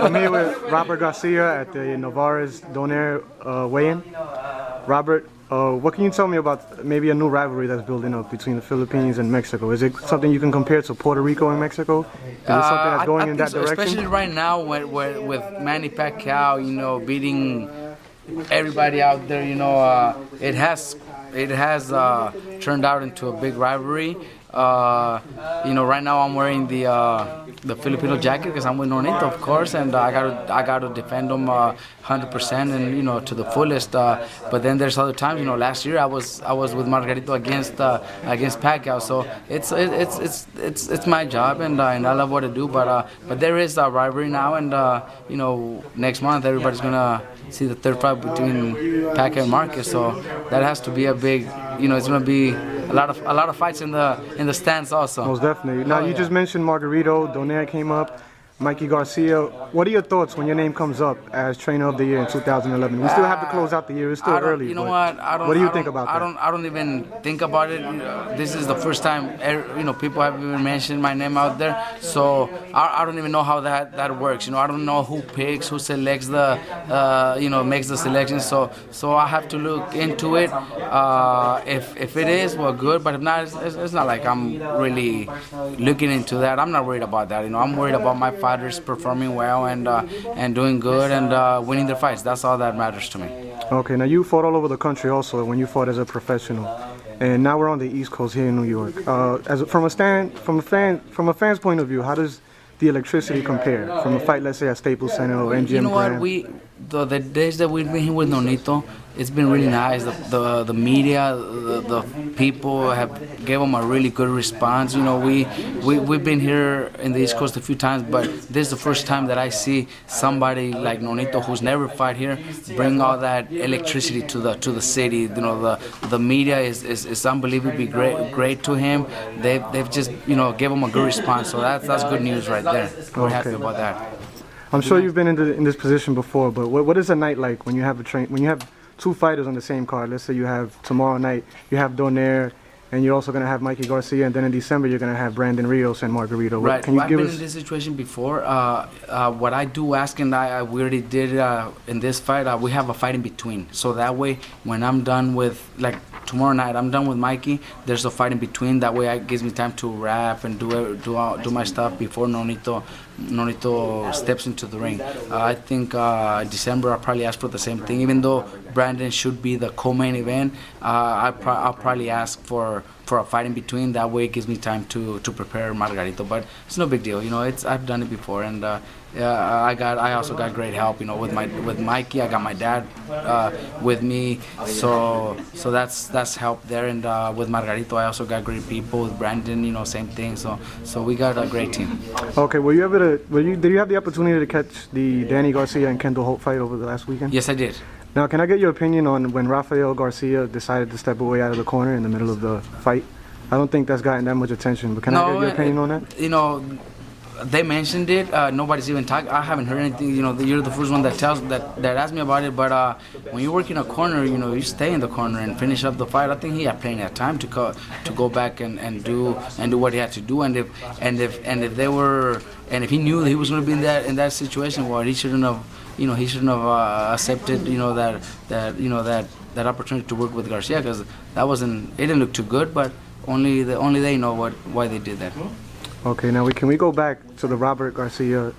I'm here with Robert Garcia at the Novarez Donaire weigh-in. Robert, what can you tell me about maybe a new rivalry that's building up between the Philippines and Mexico? Is it something you can compare to Puerto Rico and Mexico? Is it something that's going in that direction? Especially right now with Manny Pacquiao, beating everybody out there, it has turned out into a big rivalry. Right now I'm wearing the Filipino jacket because I'm with Nonito, of course, and I got to defend them 100% and to the fullest. But then there's other times, last year I was with Margarito against Pacquiao, so it's my job and I love what I do. But there is a rivalry now, and next month everybody's gonna see the third fight between Pacquiao and Marquez, so that has to be a big, it's gonna be a lot of fights in the stands also. Most definitely. Now you just mentioned Margarito, Donaire came up, Mikey Garcia. What are your thoughts when your name comes up as trainer of the year in 2011? We still have to close out the year. It's still early. What do you think about that? I don't even think about it. This is the first time people have even mentioned my name out there. So I don't even know how that works. I don't know who picks, who selects makes the selection. So I have to look into it. If it is, well, good. But if not, it's not like I'm really looking into that. I'm not worried about that. I'm worried about my fighters performing well and doing good and winning their fights. That's all that matters to me. Okay, now you fought all over the country also when you fought as a professional, and now we're on the East Coast here in New York. From a fan's point of view, how does the electricity compare from a fight, let's say at Staples Center or MGM Grand? The days that we've been here with Nonito, it's been really nice. The media, the people have gave them a really good response. We've been here in the East Coast a few times, but this is the first time that I see somebody like Nonito, who's never fought here, bring all that electricity to the city. The media is unbelievably great to him. They've just gave him a good response. So that's good news right there. We're happy about that. I'm sure you've been in this position before, but what is a night like when you have two fighters on the same card? Let's say you have tomorrow night, you have Donaire, and you're also going to have Mikey Garcia, and then in December you're going to have Brandon Rios and Margarito. Right. I've been in this situation before. What I do ask, and we already did in this fight, we have a fight in between. So that way, when I'm done with, like tomorrow night, I'm done with Mikey, there's a fight in between. That way it gives me time to wrap and do my stuff before Nonito steps into the ring. I think December I'll probably ask for the same thing. Even though Brandon should be the co-main event, I'll probably ask for a fight in between. That way it gives me time to prepare Margarito. But it's no big deal. I've done it before, and I also got great help. With Mikey, I got my dad with me, so that's help there. And with Margarito, I also got great people. With Brandon, same thing. So we got a great team. Okay, did you have the opportunity to catch the Danny Garcia and Kendall Holt fight over the last weekend? Yes, I did. Now, can I get your opinion on when Rafael Garcia decided to step away out of the corner in the middle of the fight? I don't think that's gotten that much attention, but can I get your opinion on that? They mentioned it. Nobody's even talking. I haven't heard anything. You're the first one that asked me about it. But when you work in a corner, you stay in the corner and finish up the fight. I think he had plenty of time to go back and do what he had to do. And if he knew that he was going to be in that situation, well, he shouldn't have. He shouldn't have accepted. That opportunity to work with Garcia, because it didn't look too good. But only they know why they did that. Okay, now can we go back to the Robert Garcia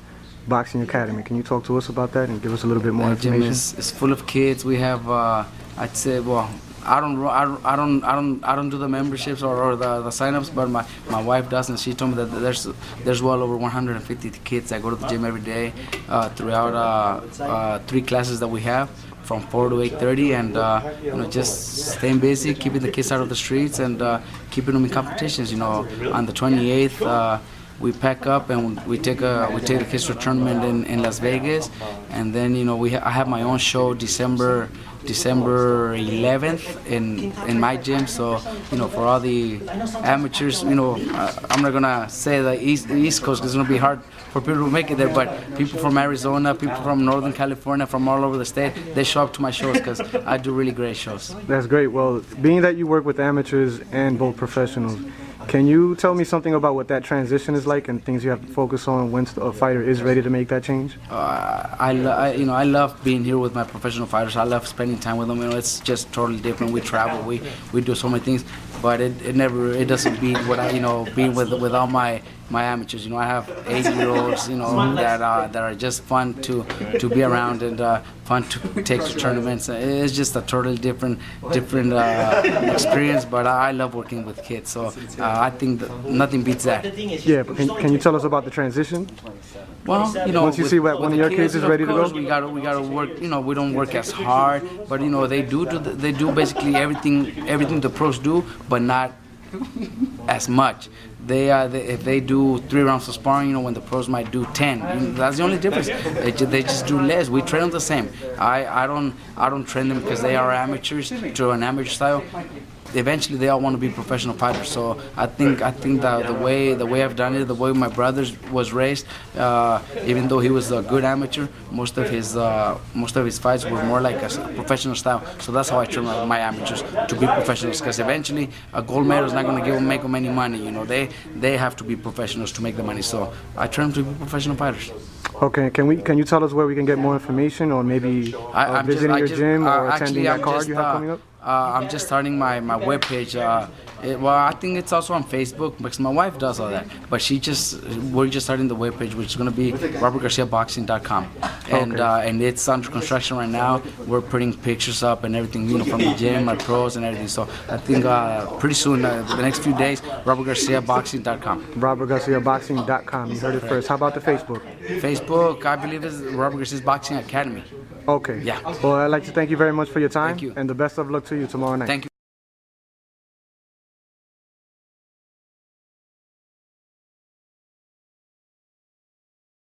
Boxing Academy? Can you talk to us about that and give us a little bit more information? Gym is full of kids. We have, I'd say, well, I don't do the memberships or the sign-ups, but my wife does, and she told me that there's well over 150 kids that go to the gym every day throughout 3 classes that we have, from 4 to 8:30, and just staying busy, keeping the kids out of the streets, and keeping them in competitions. On the 28th, we pack up and we take the kids to a tournament in Las Vegas, and then I have my own show December 11th in my gym. So for all the amateurs, I'm not gonna say the East Coast, because it's gonna be hard for people to make it there, but people from Arizona, people from Northern California, from all over the state, they show up to my shows because I do really great shows. That's great. Well, being that you work with amateurs and both professionals, Can you tell me something about what that transition is like and things you have to focus on once a fighter is ready to make that change? I love being here with my professional fighters. I love spending time with them. It's just totally different. We travel, we do so many things, but it doesn't beat what being with all my amateurs. I have 8-year-olds, that are just fun to be around and fun to take to tournaments. It's just a totally different experience. But I love working with kids, so I think that nothing beats that. Yeah, but can you tell us about the transition? Well, once you see what one of your kids is ready to go, we gotta work. We don't work as hard, but they do basically everything the pros do, but not as much. If they do 3 rounds of sparring, when the pros might do 10, that's the only difference. They just do less. We train them the same. I don't train them because they are amateurs to an amateur style. Eventually they all want to be professional fighters. So I think that the way I've done it, the way my brother was raised, even though he was a good amateur, most of his fights were more like a professional style. So that's how I train my amateurs to be professionals. Because eventually a gold medal is not going to make them any money. They have to be professionals to make the money. So I train them to be professional fighters. Okay, can you tell us where we can get more information, or maybe visiting your gym or attending that card you have coming up? I'm just starting my webpage. I think it's also on Facebook because my wife does all that. But we're just starting the webpage, which is going to be robertgarciaboxing.com, and it's under construction right now. We're putting pictures up and everything, from the gym, my pros and everything. So I think pretty soon, the next few days, robertgarciaboxing.com. robertgarciaboxing.com. You heard it first. How about the Facebook? Facebook, I believe, is Robert Garcia Boxing Academy. Okay. Yeah. Well, I'd like to thank you very much for your time. Thank you. And the best of luck to you tomorrow night. Thank you.